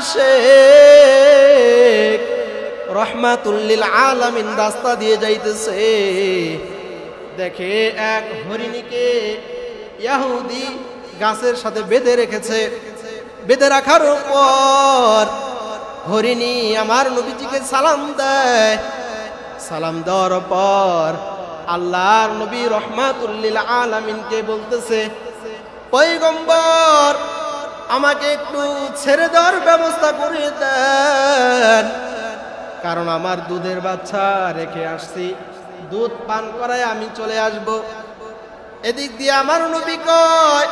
আশেক রহমাতুল লিল আলামিন রাস্তা দিয়ে যাইতেছে, দেখে এক হরিণীকে ইহুদি গাছের সাথে বেঁধে রেখেছে। বেঁধে রাখার পর হরিণী আমার নবীজিকে সালাম দেয়। সালাম দেওয়ার পর আল্লাহর নবী রহমাতুল লিল আলামিনকে বলতেছে, পয়গম্বর আমাকে একটু ছেড়ে দেওয়ার ব্যবস্থা করে দেন, কারণ আমার দুধের বাচ্চা রেখে আসছি, দুধ পান করায় আমি চলে আসব। এদিক দিয়ে আমার নবী কয়,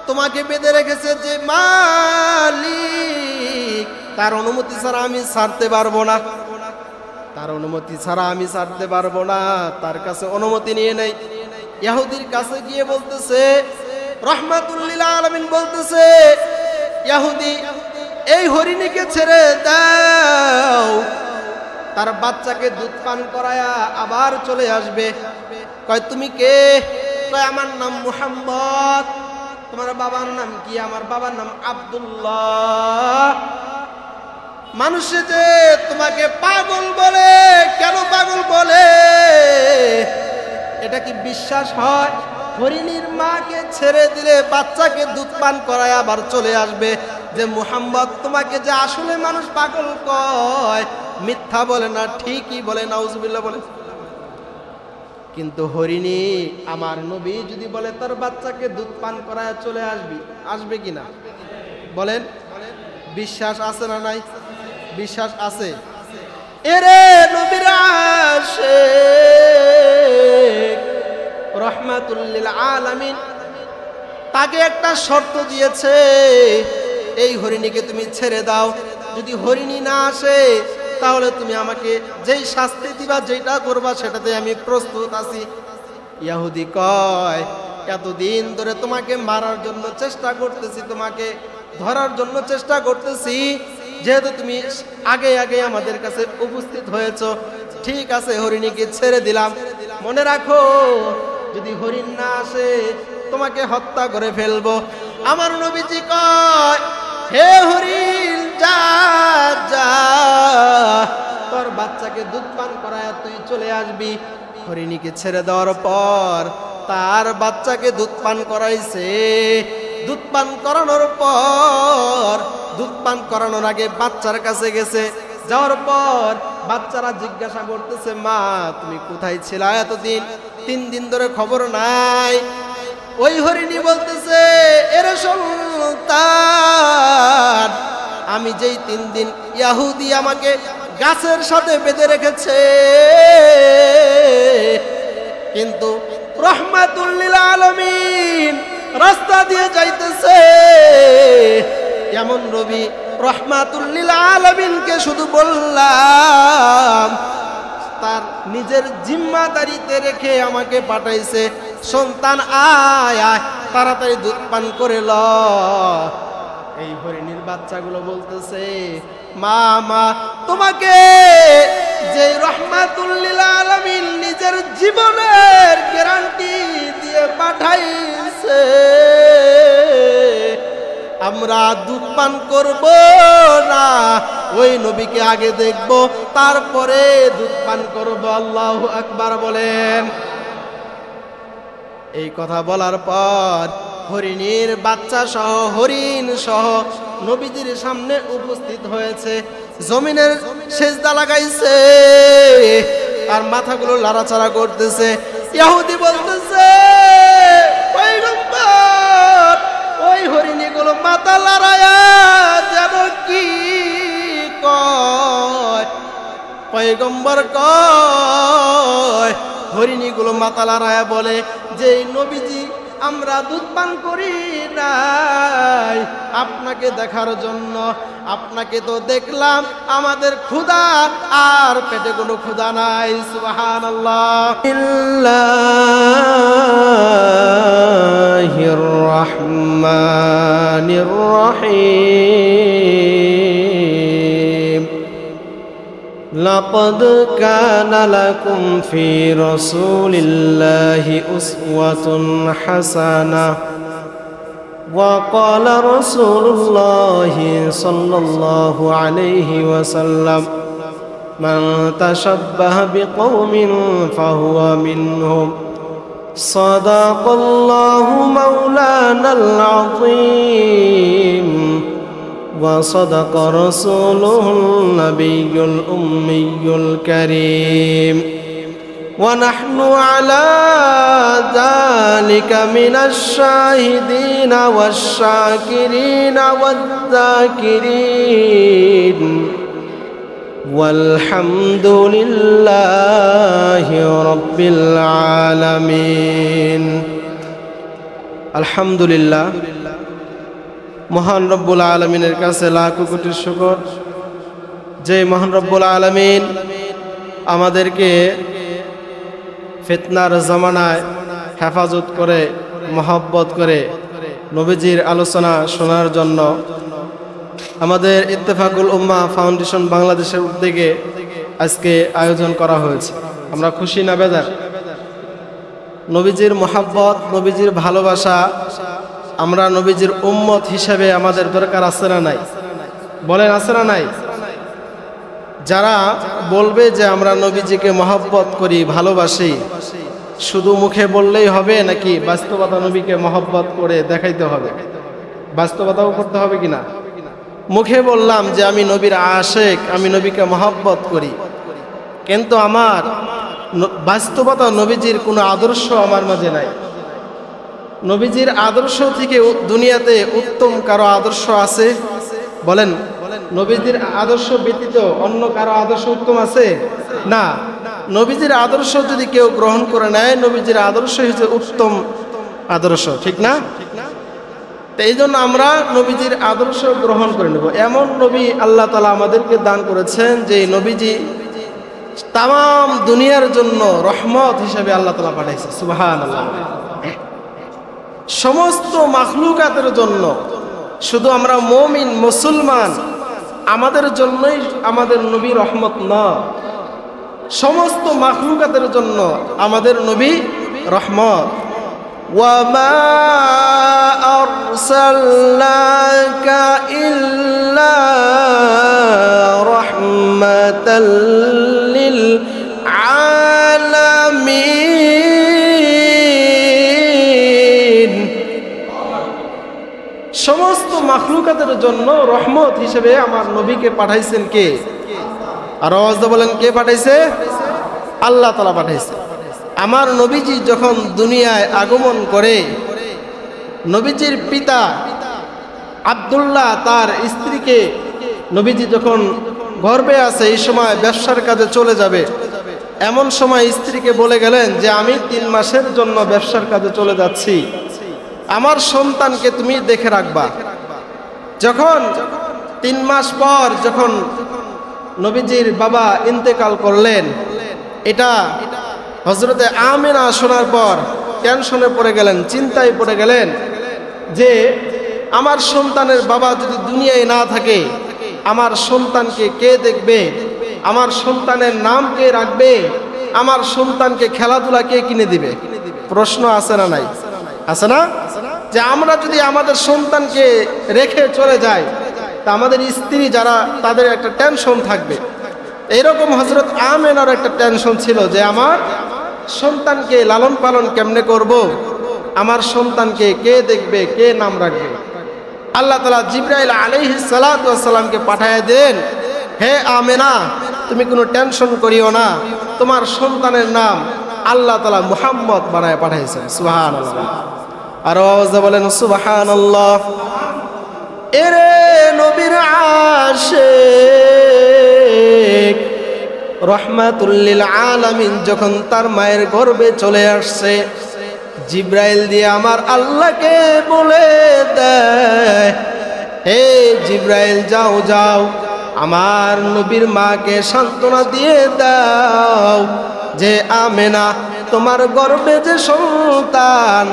তোমাকে বেঁধে রেখেছে যে মালিক, তার অনুমতি ছাড়া আমি ছাড়তে পারবো না, তার অনুমতি ছাড়া আমি ছাড়তে পারবো না। তার কাছে অনুমতি নিয়ে নেই। ইহুদির কাছে গিয়ে বলতেছে, রহমাতুল লিল আলামিন বলতেছে, ইহুদি এই হরিণীকে ছেড়ে দাও, তার বাচ্চাকে দুধ পান করায়া আবার চলে আসবে। কয় তুমি কে? কয় আমার নাম মুহাম্মদ। তোমার বাবার নাম কি? আমার বাবার নাম আব্দুল্লাহ। মানুষে যে তোমাকে পাগল বলে, কেন পাগল বলে এটা কি বিশ্বাস হয়? হরিণীর মাকে ছেড়ে দিলে বাচ্চাকে দুধ পান করায় আবার চলে আসবে, যে মুহাম্মদ তোমাকে যে আসলে মানুষ পাগল কয়, মিথ্যা বলে না, ঠিকই বলে, নাউজুবিল্লাহ বলে। কিন্তু হরিণী আমার নবী যদি বলে তার বাচ্চাকে দুধ পান করায় চলে আসবি, আসবে কিনা বলেন? বিশ্বাস আছে না নাই? বিশ্বাস আছে। এরে নবীর আশিক রহমাতুল লিল আলামিন তাকে একটা শর্ত দিয়েছে, এই হরিণীকে তুমি ছেড়ে দাও, যদি হরিণী না আসে তাহলে তুমি আমাকে যেই শাস্তি দিবা, যেটা করবা সেটাতে আমি প্রস্তুত আছি। ইহুদি কয়, এতদিন ধরে তোমাকে মারার জন্য চেষ্টা করতেছি, তোমাকে ধরার জন্য চেষ্টা করতেছি, যেহেতু তুমি আগে আগে আমাদের কাছে উপস্থিত হয়েছো, ঠিক আছে হরিণীকে ছেড়ে দিলাম, মনে রাখো যদি হরিণ না আসে তোমাকে হত্যা করে ফেলবো। আমার নবীজি কয়, হে হরিণ যা যা, তোর বাচ্চাকে দুধ পান করায় তুই চলে আসবি। হরিণীকে ছেড়ে দেওয়ার পর তার বাচ্চাকে দুধ পান করাইছে। দুধ পান করানোর পর, দুধ পান করানোর আগে বাচ্চার কাছে গেছে। যাওয়ার পর বাচ্চারা জিজ্ঞাসা করতেছে, মা তুমি কোথায় ছিলা এতদিন? 3 দিন ধরে খবর নাই। ওই হরিণী বলতেছে, এর সন্তান, আমি যেই 3 দিন ইহুদি আমাকে গাছের সাথে বেঁধে রেখেছে, কিন্তু রহমাতুল লিল আলামিন রাস্তা দিয়ে যাইতেছে, এমন নবী রহমাতুল লিল আলামিনকে শুধু বললাম তার নিজের জিম্মাদারিতে রেখে আমাকে পাঠাইছে, সন্তান আয় আয় তাড়াতাড়ি দুধ পান করে ল। এই হরিণীর বাচ্চাগুলো বলতেছে, মা মা তোমাকে যে রহমাতুল লিল আলামিন নিজের জীবনের গ্যারান্টি দিয়ে পাঠাইছে, আমরা দুধ পান করব না, ওই নবীকে আগে দেখব তারপরে দুধ পান করব। আল্লাহু আকবার বলেন। এই কথা বলার পর হরিণীর বাচ্চা সহ, হরিণ সহ নবীজির সামনে উপস্থিত হয়েছে, জমিনের সেজদা লাগাইছে, আর মাথাগুলো লাড়াচাড়া করতেছে। ইহুদি বলতেছে, পয়গম্বর ওই হরিণীগুলো মাথা লড়ায়া যেন কি কয়। পয়গম্বর কয়, হরিণীগুলো মাথা লড়ায়া বলে যে নবীজি আমরা দুধ পান করি নাই আপনাকে দেখার জন্য, আপনাকে তো দেখলাম, আমাদের ক্ষুধা আর পেটে কোনো ক্ষুধা নাই। সুবহানাল্লাহ। বিসমিল্লাহির রহমানির রহিম। لقد كان لكم في رسول الله أسوة حسنة وقال رسول الله صلى الله عليه وسلم من تشبه بقوم فهو منهم صدق الله مولانا العظيم وصدق رسوله النبي الأمي الكريم ونحن على ذلك من الشاهدين والشاكرين والذاكرين والحمد لله رب العالمين الحمد لله মহান রব্বুল আলামিনের কাছে লাখ কোটি শুকর যে মহান রব্বুল আলামিন আমাদেরকে ফিতনার জামানায় হেফাজত করে মহব্বত করে নবীজির আলোচনা শোনার জন্য আমাদের ইত্তেফাকুল উম্মাহ ফাউন্ডেশন বাংলাদেশের উদ্যোগে আজকে আয়োজন করা হয়েছে। আমরা খুশি না বেজার? নবীজির মহব্বত, নবীজির ভালোবাসা, আমরা নবীজির উম্মত হিসেবে আমাদের দরকার আছে না নাই? বলেন আছে না নাই? যারা বলবে যে আমরা নবীজিকে মহব্বত করি, ভালোবাসি, শুধু মুখে বললেই হবে নাকি বাস্তবতা নবীকে মহব্বত করে দেখাইতে হবে? বাস্তবতাও করতে হবে কিনা? মুখে বললাম যে আমি নবীর আশিক, আমি নবীকে মহব্বত করি, কিন্তু আমার বাস্তবতা নবীজির কোনো আদর্শ আমার মাঝে নাই। নবীজির আদর্শ থেকে দুনিয়াতে উত্তম কারো আদর্শ আছে? বলেন, নবীজির আদর্শ ব্যতীত অন্য কারো আদর্শ উত্তম আছে? না। নবীজির আদর্শ যদি কেউ গ্রহণ করে নেয়, নবীজির আদর্শ হচ্ছে উত্তম আদর্শ, ঠিক না? তো এই জন্য আমরা নবীজির আদর্শ গ্রহণ করে নেব। এমন নবী আল্লাহ তাআলা আমাদেরকে দান করেছেন যে নবীজি তাম দুনিয়ার জন্য রহমত হিসেবে আল্লাহ তাআলা পাঠাইছে। সুবহানাল্লাহ। সমস্ত মাখলুকাতের জন্য, শুধু আমরা মুমিন মুসলমান আমাদের জন্যই আমাদের নবী রহমত না, সমস্ত মাখলুকাতের জন্য আমাদের নবী রহমত। ওয়ামা আরসালনাকা ইল্লা রাহমাতাল লিল আলামিন। সমস্ত মাখলুকাতের জন্য রহমত হিসেবে আমার নবীকে পাঠাইছেন কে? আর আওয়াজ দিয়ে বলেন, কে পাঠাইছে? আল্লাহ তাআলা পাঠাইছে। আমার নবীজি যখন দুনিয়ায় আগমন করে, নবীজির পিতা আব্দুল্লাহ তার স্ত্রীকে, নবীজি যখন গর্ভে আছে এই সময় ব্যবসার কাজে চলে যাবে, এমন সময় স্ত্রীকে বলে গেলেন যে আমি 3 মাসের জন্য ব্যবসার কাজে চলে যাচ্ছি, আমার সন্তানকে তুমি দেখে রাখবা। যখন 3 মাস পর যখন নবীজির বাবা ইন্তেকাল করলেন, এটা হযরতে আমিনা শোনার পর টেনশনে পড়ে গেলেন, চিন্তায় পড়ে গেলেন যে আমার সন্তানের বাবা যদি দুনিয়ায় না থাকে, আমার সন্তানকে কে দেখবে, আমার সন্তানের নাম কে রাখবে, আমার সন্তানকে খেলাধুলা কে কিনে দিবে? প্রশ্ন আছে না নাই? আছে না? যে আমরা যদি আমাদের সন্তানকে রেখে চলে যাই, তা আমাদের স্ত্রী যারা, তাদের একটা টেনশন থাকবে। এইরকম হযরত আমিনার একটা টেনশন ছিল যে আমার সন্তানকে লালন পালন কেমনে করব, আমার সন্তানকে কে দেখবে, কে নাম রাখবে। আল্লাহ তাআলা জিবরাইল আলাইহিস সালাতু ওয়াস সালামকে পাঠায় দেন, হে আমিনা, তুমি কোনো টেনশন করিও না, তোমার সন্তানের নাম আল্লাহ তাআলা মুহাম্মদ বানায় পাঠাইছেন। সুবহানাল্লাহ। আর আওয়াজ বলেন সুবহানাল্লাহ। এরে নবীর আশিক রহমাতুল লিল আলামিন যখন তার মায়ের গর্ভে চলে আসছে, জিবরাইল দিয়ে আমার আল্লাহকে বলে দেয়, হে জিবরাইল যাও যাও, আমার নবীর মাকে সান্ত্বনা দিয়ে দাও যে আমেনা, তোমার গর্ভে যে সন্তান,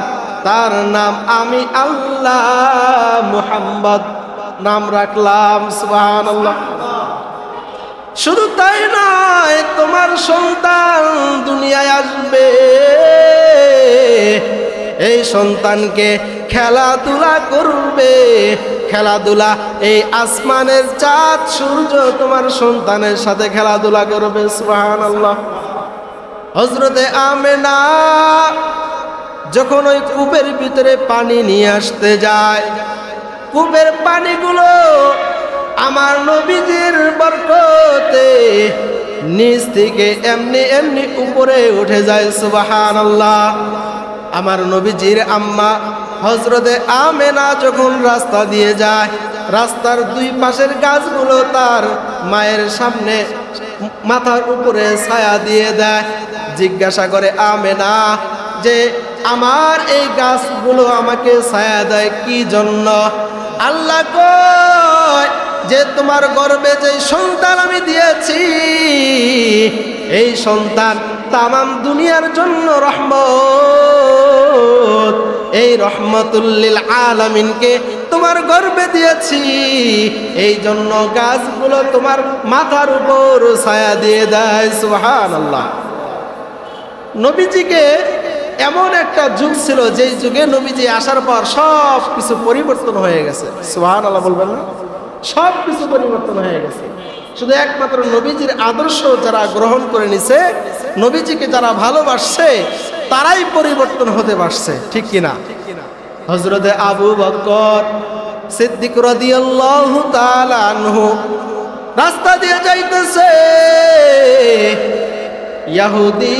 তার নাম আমি আল্লাহ মুহাম্মদ নাম রাখলাম। সুবহানাল্লাহ। শুধু তাই নয়, তোমার সন্তান দুনিয়ায় আসবে, এই সন্তানকে খেলাধুলা করবে। খেলাধুলা, এই আসমানের চাঁদ সূর্য তোমার সন্তানের সাথে খেলাধুলা করবে। সুবহানাল্লাহ। হযরতে আমেনা যখন ওই কূপের ভিতরে পানি নিয়ে আসতে যায়, কূপের পানিগুলো আমার নবীজির বরকতে নিচ থেকে এমনি এমনি উপরে উঠে যায়। সুবহানাল্লাহ। আমার নবীজির আম্মা হযরতে আমেনা যখন রাস্তা দিয়ে যায়, রাস্তার দুই পাশের গাছগুলো তার মায়ের সামনে মাথার উপরে ছায়া দিয়ে দেয়। জিজ্ঞাসা করে আমেনা যে আমার এই গাছগুলো আমাকে ছায়া দেয় কি জন্য? আল্লাহ কয় যে তোমার গর্ভে যে সন্তান আমি দিয়েছি, এই সন্তান তামাম দুনিয়ার জন্য রহমত। এই রহমতুল লিল আলামিনকে তোমার গর্ভে দিয়েছি, এই জন্য গাছগুলো তোমার মাথার উপর ছায়া দিয়ে দেয়। সুবহানাল্লাহ। নবীজিকে এমন একটা যুগ ছিল যেই যুগে নবীজি আসার পর সব কিছু পরিবর্তন হয়ে গেছে। সুবহানাল্লাহ বলবেন না? সব কিছু পরিবর্তন হয়ে গেছে। শুধু একমাত্র নবীজির আদর্শ যারা গ্রহণ করে নিছে, নবীজিকে যারা ভালোবাসছে, তারাই পরিবর্তন হতে পারছে। ঠিক কিনা? হযরতে আবু বকর সিদ্দিক রাদিয়াল্লাহু তাআলা আনহু রাস্তা দিয়ে যাইতেছে, ইহুদি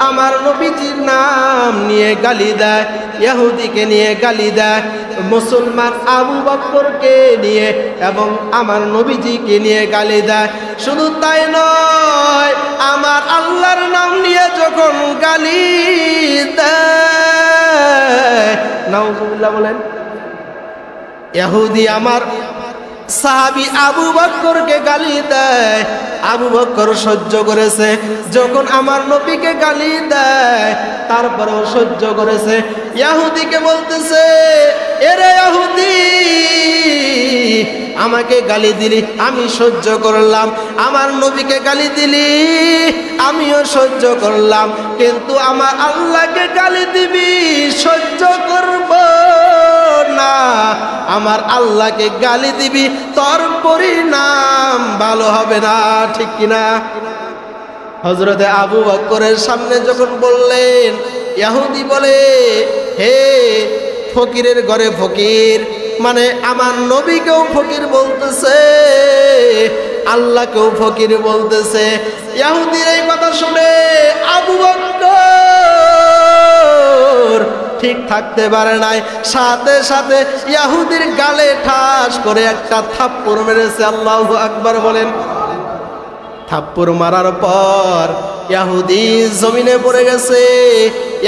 আমার নবীজির নাম নিয়ে গালি দেয়, ইহুদিকে নিয়ে গালি দেয়, মুসলমান আবু বকরকে নিয়ে এবং আমার নবীজিকে নিয়ে গালি দেয়। শুধু তাই নয়, আমার আল্লাহর নাম নিয়ে যখন গালি দেয়, নাউজুবিল্লাহ বলেন, ইহুদি আমার সাহাবী আবু বকরকে গালি দেয়, আবু বকর সহ্য করেছে। যখন আমার নবীকে গালি দেয় তারপরেও সহ্য করেছে। ইহুদিকে বলতেছে, এরে ইহুদি, আমাকে গালি দিলি আমি সহ্য করলাম, আমার নবীকে গালি দিলি আমিও সহ্য করলাম, কিন্তু আমার আল্লাহকে গালি দিবি সহ্য করব না। আমার আল্লাহকে গালি দিবি, তোর পরিণাম ভালো হবে না। ঠিক কিনা? হযরতে আবু বকরের সামনে যখন বললেন, ইহুদি বলে, হে ফকিরের ঘরে ফকির, মানে আমার নবীকেও ফকির বলতেছে, আল্লাহকেও ফকির বলতেছে। ইহুদির এই কথা শুনে আবু বকর ঠিক থাকতে পারে নাই, সাথে সাথে ইহুদির গালে ঠাস করে একটা থাপ্পড় মেরেছে। আল্লাহু আকবার বলেন। থাপ্পড় মারার পর ইহুদি জমিনে পড়ে গেছে।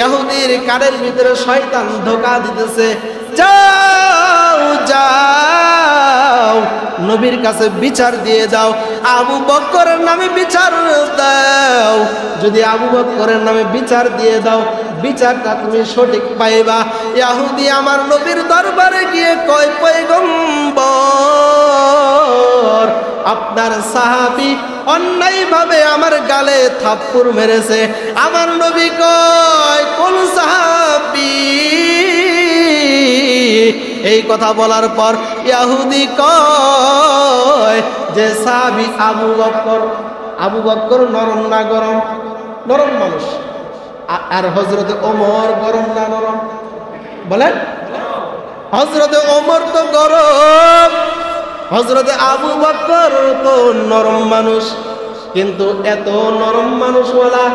ইহুদির কানের ভিতরে শয়তান ধোঁকা দিতেছে, যাও যাও নবীর কাছে বিচার দিয়ে দাও, আবু বকরের নামে বিচার দাও। যদি আবু বকরের নামে বিচার দিয়ে দাও, বিচারটা তুমি সঠিক পাইবা। ইহুদি আমার নবীর দরবারে গিয়ে কয়, পয়গম্বর, আপনার সাহাবী অন্যায়ভাবে আমার গালে থাপ্পড় মেরেছে। আমার নবী কয়, কোন সাহাবী? এই কথা বলার পর ইহুদি কয় যে সাহাবী আবু বকর। আবু বকর নরম না গরম? নরম মানুষ। আর হযরতে ওমর গরম না নরম? বলেন। হযরতে ওমর তো গরম, হযরতে আবু বকর তো নরম মানুষ। কিন্তু এত নরম মানুষওয়ালা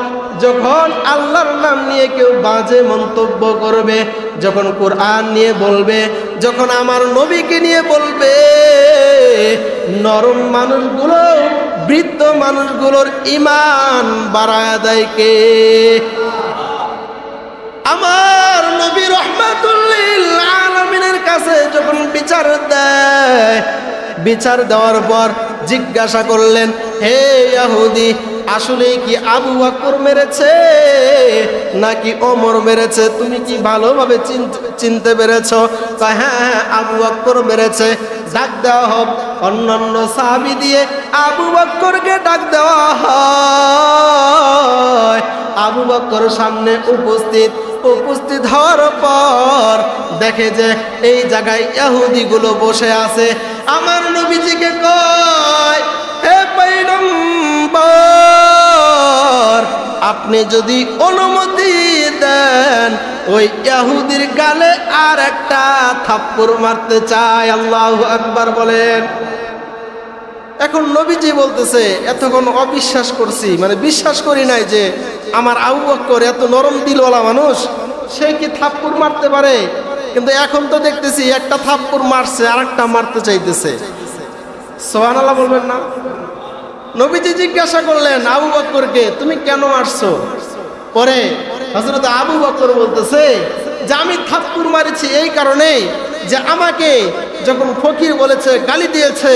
যখন আল্লাহর নাম নিয়ে কেউ বাজে মন্তব্য করবে, যখন কোরআন নিয়ে বলবে, যখন আমার নবীকে নিয়ে বলবে, নরম মানুষগুলো বৃদ্ধ মানুষগুলোর ঈমান বাড়ায় দেয় কে? আমার নবী রাহমাতুল লিল আলামিনের কাছে যখন বিচার দেয়, বিচার দেওয়ার পর জিজ্ঞাসা করলেন, হে ইহুদি, আসলে কি আবু বকর মেরেছে নাকি ওমর মেরেছে? তুমি কি ভালোভাবে চিনতে পেরেছ? হ্যাঁ, আবু বকর মেরেছে। ডাক দেওয়া হোক। অন্যান্য সাহাবী দিয়ে আবু বকরকে ডাক দেওয়া হয়। আবু বকর সামনে উপস্থিত। উপস্থিত হওয়ার পর দেখে যে এই জায়গায় ইহুদিগুলো বসে আছে। আমার নবীজিকে কয়, হে পয়গম্বর, আপনি যদি অনুমতি দেন ওই ইহুদির গালে আর একটা থাপ্পড় মারতে চাই। আল্লাহু আকবার বলেন। এখন নবীজি বলতেছে, এতক্ষণ অবিশ্বাস করছি, মানে বিশ্বাস করি নাই যে আমার আবু বকর এত নরম দিলওয়ালা মানুষ, সে কি থাপ্পড় মারতে পারে। কিন্তু এখন তো দেখতেছি একটা থাপ্পড় মারছে, আর একটা মারতে চাইতেছে। সুবহানাল্লাহ বলবেন না? নবীজি জিজ্ঞাসা করলেন আবু বকরকে, তুমি কেন মারছো? পরে হযরত আবু বকর বলতেছে যে আমি থাপ্পড় মারিছি এই কারণে যে আমাকে যখন ফকির বলেছে, গালি দিয়েছে,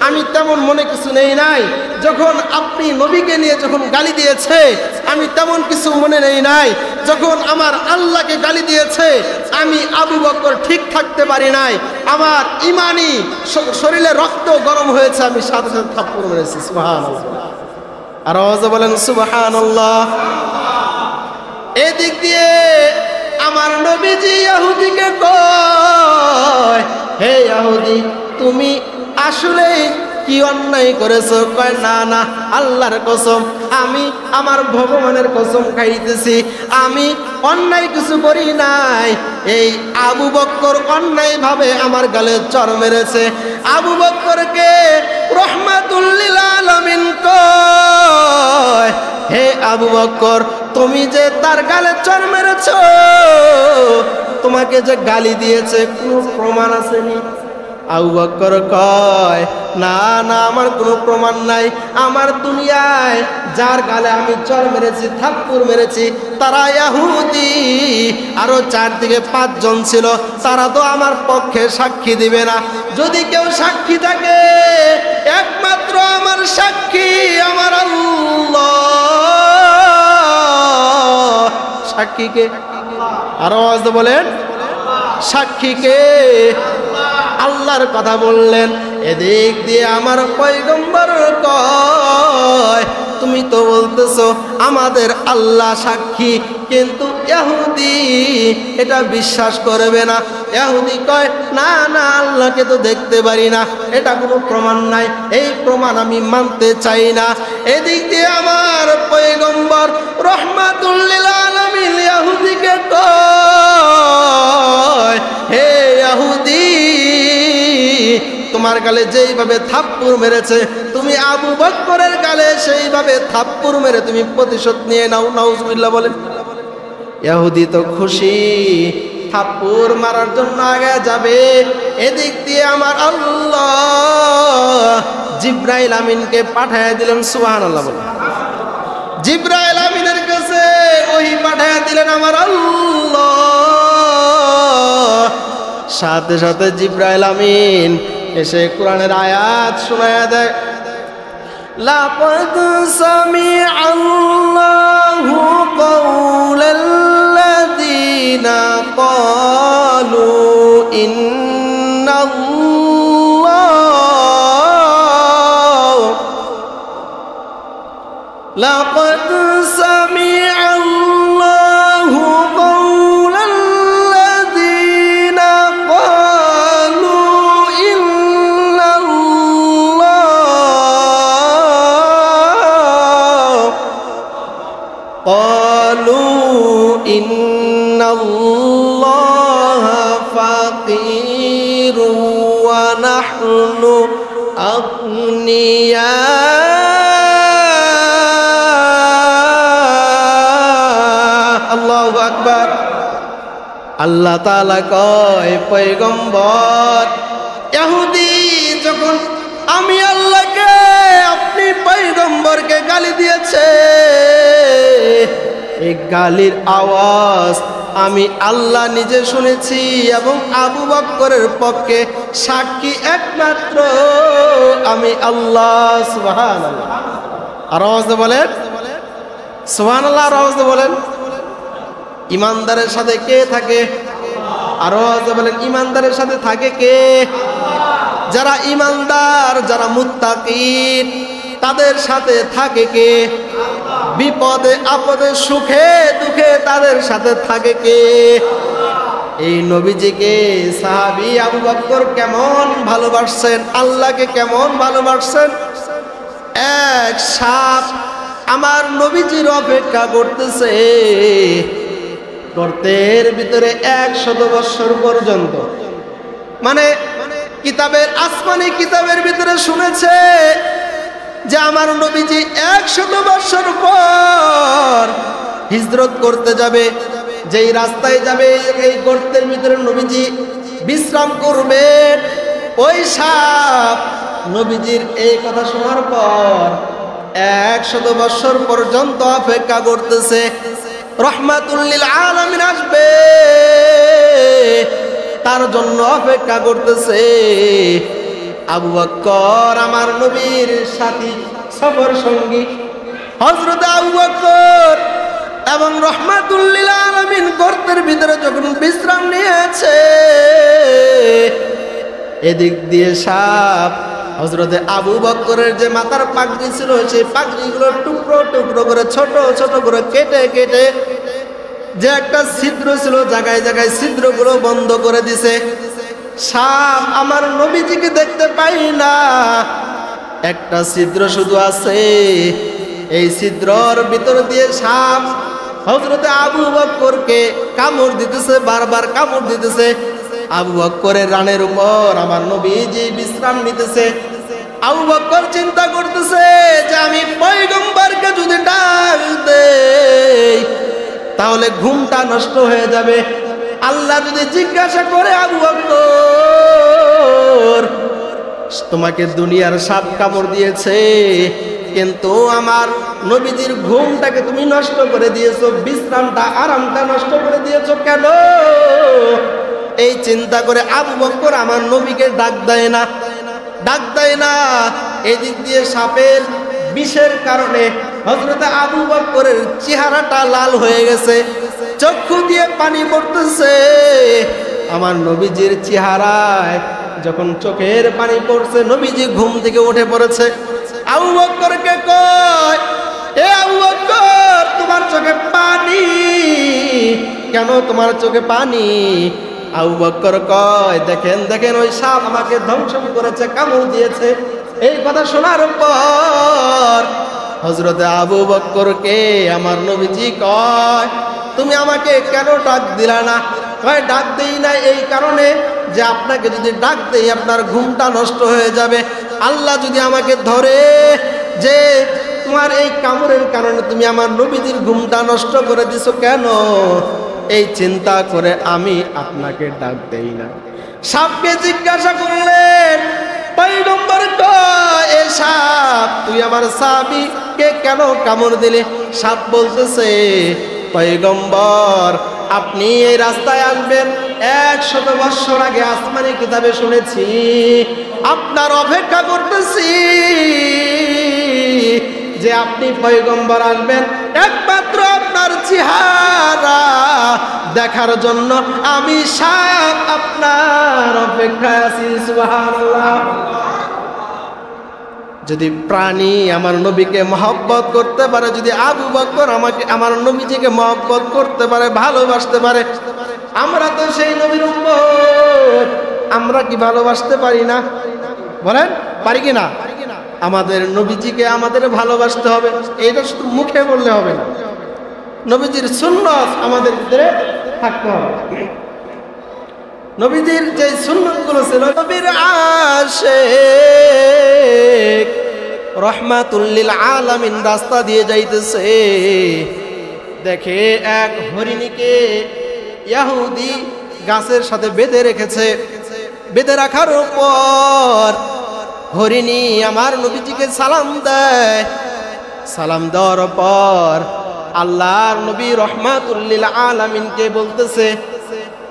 আমি তেমন মনে কিছু নেই নাই। যখন আপনি নবীকে নিয়ে যখন গালি দিয়েছে, আমি তেমন কিছু মনে নেই নাই। যখন আমার আল্লাহকে গালি দিয়েছে, আমি আবু বকর ঠিক থাকতে পারি নাই। আমার ইমানি শরীরে রক্ত গরম হয়েছে, আমি সাথে সাথে থাপ্পড় মেরেছি। সুবহানাল্লাহ। আর আওয়াজ বলেন সুবহানাল্লাহ। এদিক দিয়ে আমার নবীজি ইহুদিকে কয়, হে ইহুদি, তুমি আসলে কি অন্যায় করেছো? কয়, না না, আল্লাহর কসম, আমি আমার ভগবানের কসম খাইতেছি, আমি অন্যায় কিছু করি নাই। এই আবু বকর অন্যায় ভাবে আমার গালে চর মেরেছে। আবু বকরকে রহমাতুল লিল আলামিন কয়, হে আবু বকর, তুমি যে তার গালে চর মেরেছ, তোমাকে যে গালি দিয়েছে কোনো প্রমাণ আসেনি? আবু বকর কয়, না না, আমার কোনো প্রমাণ নাই। আমার দুনিয়ায় যার গালে আমি চর মেরেছি, থাপ্পড় মেরেছি, তারা ইহুদি। আরো চারদিকে 5 জন ছিল, তারা তো আমার পক্ষে সাক্ষী দিবে না। যদি কেউ সাক্ষী থাকে, একমাত্র আমার সাক্ষী আমার আল্লাহ। সাক্ষীকে আরো আওয়াজ বলেন, সাক্ষীকে আল্লাহর কথা বললেন। এদিক দিয়ে আমার পয়গম্বর কয়, তুমি তো বলতেছো আমাদের আল্লাহ সাক্ষী, কিন্তু ইহুদি এটা বিশ্বাস করবে না। ইহুদি কয়, না না, আল্লাহকে তো দেখতে পারি না, এটা কোনো প্রমাণ নাই, এই প্রমাণ আমি মানতে চাই না। এদিক দিয়ে আমার পয়গম্বর রহমাতুল লিল আলামিন ইহুদিকে কয়, হে ইহুদি, তোমার গালে যেইভাবে থাপ্পড় মেরেছে, তুমি আবু বকরের গালে সেইভাবে থাপ্পড় মেরে তুমি প্রতিশোধ নিয়ে নাও। নাউজুবিল্লাহ বলেন। ইহুদি তো খুশি, থাপ্পড় মারার জন্য আগে যাবে। এদিক দিয়ে আমার আল্লাহ জিবরাইল আমিনকে পাঠায়া দিলেন। সুবহানাল্লাহ বলেন। জিবরাইল আমিনের কাছে ওহী পাঠায়া দিলেন আমার আল্লাহ। সাথে সাথে জিবরাইল আমিন এসে কোরআনের আয়াত শোনায়া দেয়, লাকাদ সামিআল্লাহু কাওলাল্লাযীনা ক্বালু ইন্নাল্লাহ, লাকাদ সামিআল্লাহু কাওলাল্লাযীনা ক্বালু ইন্নাল্লাহা ফাকীরু ওয়া নাহনু আগনিয়া। আল্লাহু আকবার। আল্লাহ তাআলা কয়, পয়গম্বর, ইহুদি যখন আমি আল্লাহকে, আপনি পয়গম্বরকে গালি দিয়েছে, এই গালির আওয়াজ আমি আল্লাহ নিজে শুনেছি, এবং আবু বকরের পক্ষে সাক্ষী একমাত্র আমি আল্লাহ। সুবহানাল্লাহ। আর আওয়াজ বলেন সুবহানাল্লাহ। আর আওয়াজ বলেন, ইমানদারের সাথে কে থাকে? আর আওয়াজ বলেন, ইমানদারের সাথে থাকে কে? যারা ইমানদার, যারা মুত্তাকিন, তাদের সাথে থাকে কে? বিপদে আপদে সুখে দুঃখে তাদের সাথে থাকে কে? এই নবীজিকে সাহাবী আবু বকর কেমন ভালোবাসছেন, আল্লাহকে কেমন ভালোবাসছেন। এক সাপ আমার নবীজির অপেক্ষা করতেছে গর্তের ভিতরে 100 বছর পর্যন্ত। মানে কিতাবের, আসমানি কিতাবের ভিতরে শুনেছে যে আমার নবীজি 100 বছর পর হিজরত করতে যাবে, যেই রাস্তায় যাবে এই গর্তের ভিতরে নবীজি বিশ্রাম করবেন। ওই সাপ নবীজির এই কথা শোনার পর 100 বছর পর্যন্ত অপেক্ষা করতেছে রহমাতুল লিল আলামিন আসবে, তার জন্য অপেক্ষা করতেছে। আবু বকর আমার নবীর সাথী সফর সঙ্গী হযরত আবু বকর এবং রহমাতুল লিল আলামিন গর্তের ভিতরে যখন বিশ্রাম নিয়েছে, এদিক দিয়ে সাপ হযরতে আবু বকরের যে মাথার পাগড়ি ছিল সেই পাগড়িগুলো টুকরো টুকরো করে ছোট ছোট করে কেটে কেটে যে একটা ছিদ্র ছিল জায়গায় জায়গায় ছিদ্রগুলো বন্ধ করে দিছে। সাপ আমার নবীজিকে দেখতে পাই না, একটা ছিদ্র শুধু আছে। এই ছিদ্রর ভিতর দিয়ে সাপ হযরতে আবু বকরকে কামড় দিতেছে, বারবার কামড় দিতেছে। আবু বকরের রানের উপর আমার নবীজি বিশ্রাম নিতেছে। আবু বকর চিন্তা করতেছে যে আমি পয়গম্বরকে যদি ডাক দেই তাহলে ঘুমটা নষ্ট হয়ে যাবে। আল্লাহ যদি জিজ্ঞাসা করে আবু বকর তোমাকে দুনিয়ার সাপ কামড় দিয়েছে, কিন্তু আমার নবীজির ঘুমটাকে তুমি নষ্ট করে দিয়েছো, বিশ্রামটা আরামটা নষ্ট করে দিয়েছো কেন? এই চিন্তা করে আবু বকর আমার নবীকে ডাক দেয় না, ডাক দেয় না। এদিক দিয়ে সাপের বিষের কারণে হযরতে আবু বকরের চেহারাটা লাল হয়ে গেছে, চক্ষু দিয়ে পানি পড়তেছে। আমার নবীজির চেহারায় যখন চোখের পানি পড়ছে, নবীজি ঘুম থেকে উঠে পড়েছে। আবু বকরকে কয়, এ আবু বকর তোমার চোখে পানি কেন? তোমার চোখে পানি? আবু বকর কয়, দেখেন দেখেন ওই সাপ আমাকে ধ্বংস করেছে, কামড় দিয়েছে। এই কথা শোনার পর হযরতে আবু বকরকে আমার নবীজি কয়, তুমি আমাকে কেন ডাক দিলা না? কয়, ডাক দেই না এই কারণে যে আপনাকে যদি ডাক দেই আপনার ঘুমটা নষ্ট হয়ে যাবে। আল্লাহ যদি আমাকে ধরে যে তোমার এই কামড়ের কারণে তুমি আমার নবীজির ঘুমটা নষ্ট করে দিছো কেন, এই চিন্তা করে আমি আপনাকে ডাক দেই না। সাপকে জিজ্ঞাসা করলেন, পয়গম্বর কয়, এ সাপ তুই আমার সাহাবীকে কেন কামড় দিলে? সাপ বলতেছে, পয়গম্বর আপনি এই রাস্তায় আসবেন 100 বছর আগে আসমানি কিতাবে শুনেছি, আপনার অপেক্ষা করতেছি যে আপনি পয়গম্বর আসবেন, একমাত্র আপনার চেহারা দেখার জন্য আমি সাপ আপনার অপেক্ষায় আছি। সুবহানাল্লাহ। যদি প্রাণী আমার নবীকে মহব্বত করতে পারে, যদি আবু বকর আমাকে আমার নবীজিকে মহব্বত করতে পারে, ভালোবাসতে পারে, আমরা তো সেই নবীর উম্মত, আমরা কি ভালোবাসতে পারি না? বলেন পারি কি না? আমাদের নবীজিকে আমাদের ভালোবাসতে হবে, এটা শুধু মুখে বললে হবে না, নবীজির সুন্নাত আমাদের ভিতরে থাকতে হবে। নবীজির যে সুন্নাতগুলো ছিল, নবীর আশিক রহমাতুল লিল আলামিন রাস্তা দিয়ে যাইতেছে, দেখে এক হরিণীকে ইহুদি গাছের সাথে বেঁধে রেখেছে। বেঁধে রাখার পর হরিণী আমার নবীজিকে সালাম দেয়। সালাম দেওয়ার পর আল্লাহর নবী রহমাতুল লিল আলামিনকে বলতেছে,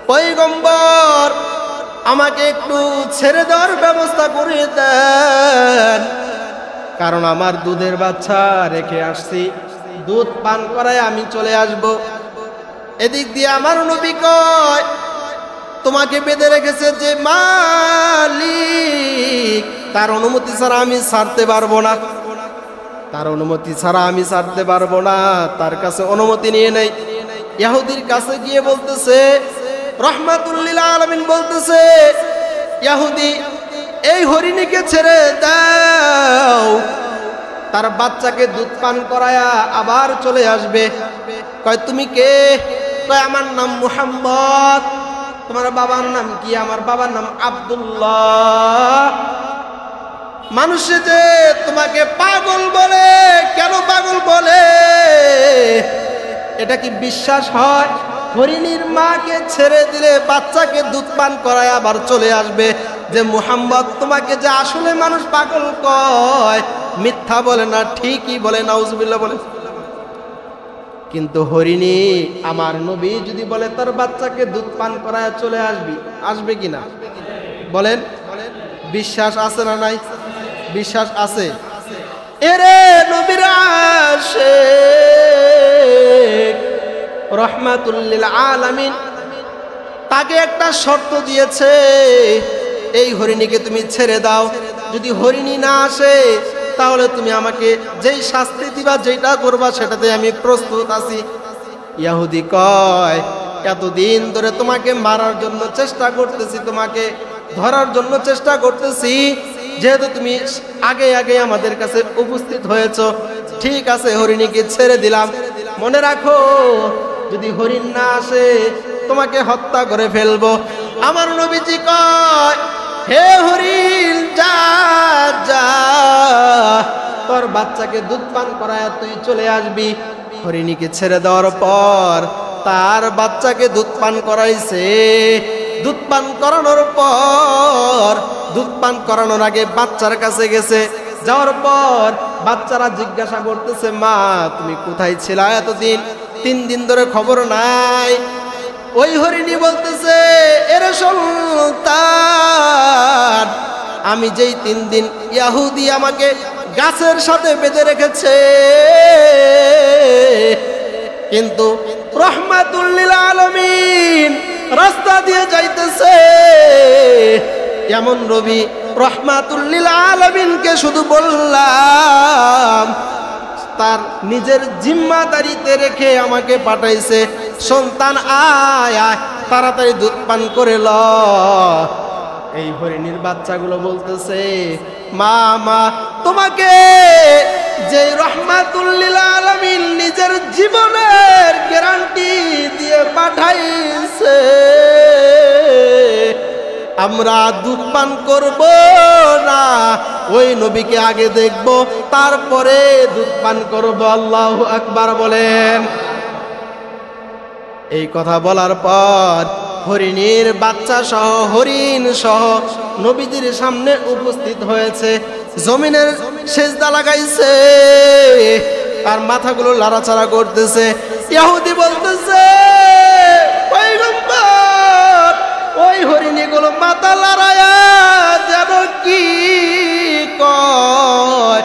পয়গম্বর আমাকে একটু ছেড়ে দেওয়ার ব্যবস্থা করে দেন, কারণ আমার দুধের বাচ্চা রেখে আসছি, দুধ পান করায় আমি চলে আসব। এদিক দিয়ে আমার নবী কয়, তোমাকে বেঁধে রেখেছে যে মালিক, তার অনুমতি ছাড়া আমি ছাড়তে পারবো না। তার অনুমতি ছাড়া আমি ছাড়তে পারবো না। তার কাছে অনুমতি নিয়ে নেই। ইহুদির কাছে গিয়ে বলতেছে, রাহমাতুল লিল আলামিন বলতেছে, ইহুদি এই হরিণীকে ছেড়ে দাও, তার বাচ্চাকে দুধ পান করায়া আবার চলে আসবে। কয় তুমি কে? কয় আমার নাম মুহাম্মদ। তোমার বাবার নাম কি? আমার বাবার নাম আব্দুল্লাহ। মানুষে যে তোমাকে পাগল বলে, কেন পাগল বলে এটা কি বিশ্বাস হয়? হরিণীর মাকে ছেড়ে দিলে বাচ্চাকে দুধ পান করায় আবার চলে আসবে। যে মুহাম্মদ তোমাকে যে আসলে মানুষ পাগল কয়, মিথ্যা বলে না, ঠিকই বলে, নাউজুবিল্লাহ বলে। কিন্তু হরিণী আমার নবী যদি বলে তার বাচ্চাকে দুধ পান করায় চলে আসবি, আসবে কিনা বলেন? বিশ্বাস আছে না নাই? বিশ্বাস আছে। এরে নবীর আশিক রাহমাতুল লিল আলামিন তাকে একটা শর্ত দিয়েছে, এই হরিণীকে তুমি ছেড়ে দাও, যদি হরিণী না আসে তাহলে তুমি আমাকে যেই শাস্তি দিবা, যেটা করবা সেটাতে আমি প্রস্তুত আছি। ইহুদি কয়, এতদিন ধরে তোমাকে মারার জন্য চেষ্টা করতেছি, তোমাকে ধরার জন্য চেষ্টা করতেছি, যেহেতু তুমি আগে আগে আমাদের কাছে উপস্থিত হয়েছো, ঠিক আছে হরিণীকে ছেড়ে দিলাম। মনে রাখো যদি হরিণ না আসে তোমাকে হত্যা করে ফেলবো। আমার নবীজি কয়, হে হরিণ যা যা, তোর বাচ্চাকে দুধ পান করায় তুই চলে আসবি। হরিণীকে ছেড়ে দেওয়ার পর তার বাচ্চাকে দুধ পান করাইছে। দুধ পান করানোর পর, দুধ পান করানোর আগে বাচ্চার কাছে গেছে। যাওয়ার পর বাচ্চারা জিজ্ঞাসা করতেছে, মা তুমি কোথায় ছিলা এতদিন? 3 দিন ধরে খবর নাই। ওই হরিণী বলতেছে, এর সন্তান, আমি যেই 3 দিন ইহুদি আমাকে গাছের সাথে বেঁধে রেখেছে, কিন্তু রাহমাতুল লিল আলামিন রাস্তা দিয়ে যাইতেছে, এমন নবী রাহমাতুল লিল আলামিনকে শুধু বললাম, তার নিজের জিম্মাদারিতে রেখে আমাকে পাঠাইছে, সন্তান আয় আয় তাড়াতাড়ি দুধ পান করে ল। এই হরিণীর বাচ্চাগুলো বলতেছে, মা মা তোমাকে যে রাহমাতুল লিল আলামিন নিজের জীবনের গ্যারান্টি দিয়ে পাঠাইছে, আমরা দুধ পান করব না, ওই নবীকে আগে দেখব তারপরে দুধ পান করব। আল্লাহু আকবার বলেন। এই কথা বলার পর হরিণীর বাচ্চা সহ, হরিণ সহ নবীজির সামনে উপস্থিত হয়েছে, জমিনের সেজদা লাগাইছে, আর মাথাগুলো লাড়াচাড়া করতেছে। ইহুদি বলতেছে, পয়গম্বর ওই হরিণীগুলো মাথা লড়ায়া যেন কি কয়।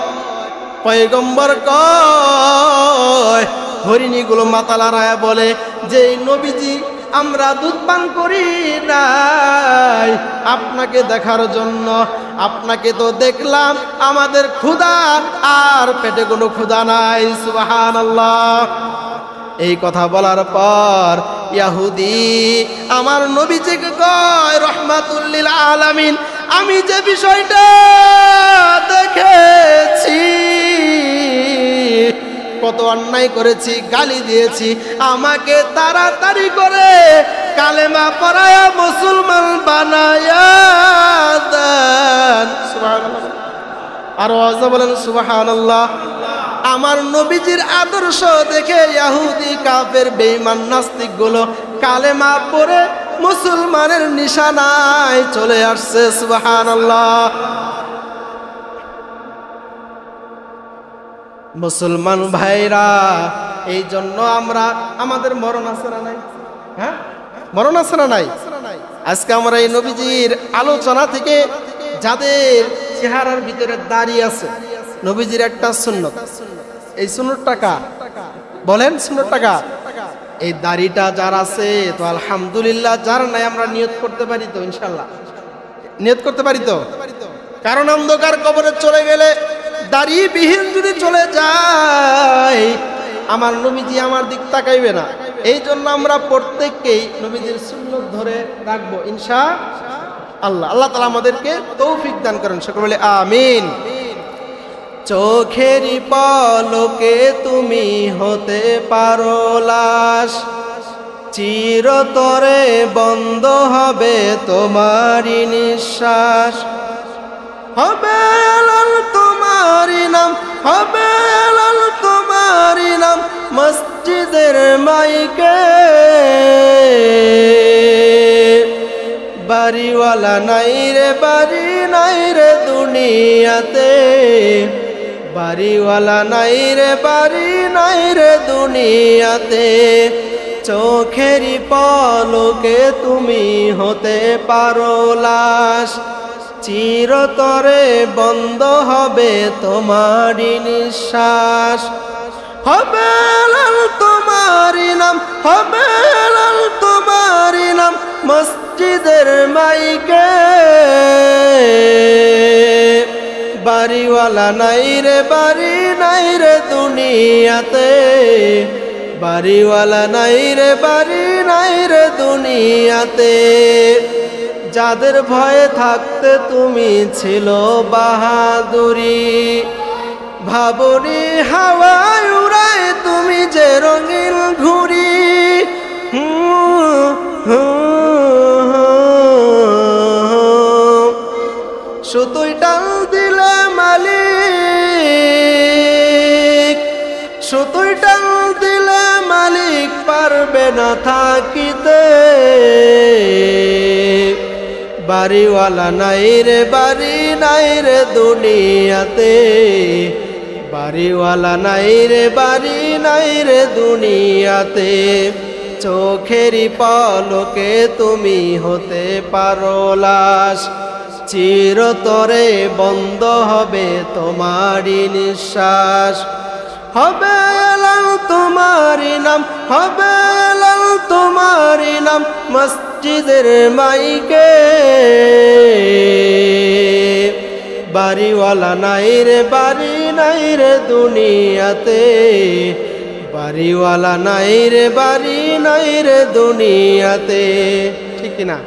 পয়গম্বর কয়, হরিণীগুলো মাথা লড়ায়া বলে যে নবীজি আমরা দুধ পান করি নাই আপনাকে দেখার জন্য, আপনাকে তো দেখলাম, আমাদের ক্ষুধা আর পেটে কোনো ক্ষুধা নাই। সুবহানাল্লাহ। এই কথা বলার পর ইহুদি আমার নবীজিকে কয়, রাহমাতুল লিল আলামিন আমি যে বিষয়টা দেখেছি, কত অন্যায় করেছি, গালি দিয়েছি, আমাকে তাড়াতাড়ি করে কালেমা পড়ায়া মুসলমান বানায়া দেন। সুবহানাল্লাহ। আর ওয়াজ বলেন সুবহানাল্লাহ। আমার নবীজির আদর্শ দেখে ইহুদি কাফের বেঈমান নাস্তিক গুলো কালেমা পড়ে মুসলমানের নিশানায় চলে আসছে। সুবহানাল্লাহ। মুসলমান ভাইরা, এই জন্য আমরা, আমাদের মরণ আছে না নাই? হ্যাঁ, মরণ আছে না নাই? আজকে আমরা এই নবীজির আলোচনা থেকে যাদের চেহারার ভিতরে দাঁড়িয়ে আছে, নবীজির একটা সুন্নত, এই সুন্নতটা কার বলেন? সুন্নতটা কার? এই দাড়িটা যার আছে তো আলহামদুলিল্লাহ, যার নাই আমরা নিয়ত করতে পারি তো, ইনশাল্লাহ নিয়ত করতে পারি তো। কারণ অন্ধকার কবরে চলে গেলে দাড়িবিহীন যদি চলে যায় আমার নবীজি আমার দিক তাকাইবে না। এই জন্য আমরা প্রত্যেককেই নবীজির সুন্নত ধরে রাখবো ইনশাআল্লাহ। আল্লাহ তাআলা আমাদেরকে তৌফিক দান করেন, সকলে বলে আমিন। চোখেরই পলকে তুমি হতে পারো লাশ, চিরতরে বন্ধ হবে তোমারই নিঃশ্বাস। হবে আলাল তোমারই নাম, হবে আলাল তোমারই নাম মসজিদের মাইকে। বাড়িওয়ালা নাই রে বাড়ি নাই রে দুনিয়াতে, বাড়িওয়ালা নাই রে বাড়ি নাই রে দুনিয়াতে। চোখেরই পলকে তুমি হতে পারো লাশ, চিরতরে বন্ধ হবে তোমারই নিঃশ্বাস। হবে লাল তোমারই নাম, হবে লাল তোমারই নাম মসজিদের মাইকে। বাড়িওয়ালা নাই রে বাড়ি নাই রে দুনিয়াতে, বাড়িওয়ালা নাই রে বাড়ি নাই রে দুনিয়াতে। যাদের ভয়ে থাকতে তুমি ছিল বাহাদুরি, ভাবনি হাওয়ায় উড়ায় তুমি যে রঙিন ঘুড়ি। সুতোই টান দিলে মালিক, সুতোই টান দিলে মালিক পারবে না থাকিতে। বাড়িওয়ালা নাই রে বাড়ি নাই রে দুনিয়াতে, বাড়িওয়ালা নাই রে বাড়ি নাই রে দুনিয়াতে। চোখেরই পলকে তুমি হতে পারো লাশ, চিরতরে বন্ধ হবে তোমারই নিঃশ্বাস। হবে লাল তোমারই নাম, হবে লাল তোমারই নাম মসজিদের মাইকে। বাড়িওয়ালা নাই রে বাড়ি নাই রে দুনিয়াতে, বাড়িওয়ালা নাই রে বাড়ি নাই রে দুনিয়াতে। ঠিক কিনা?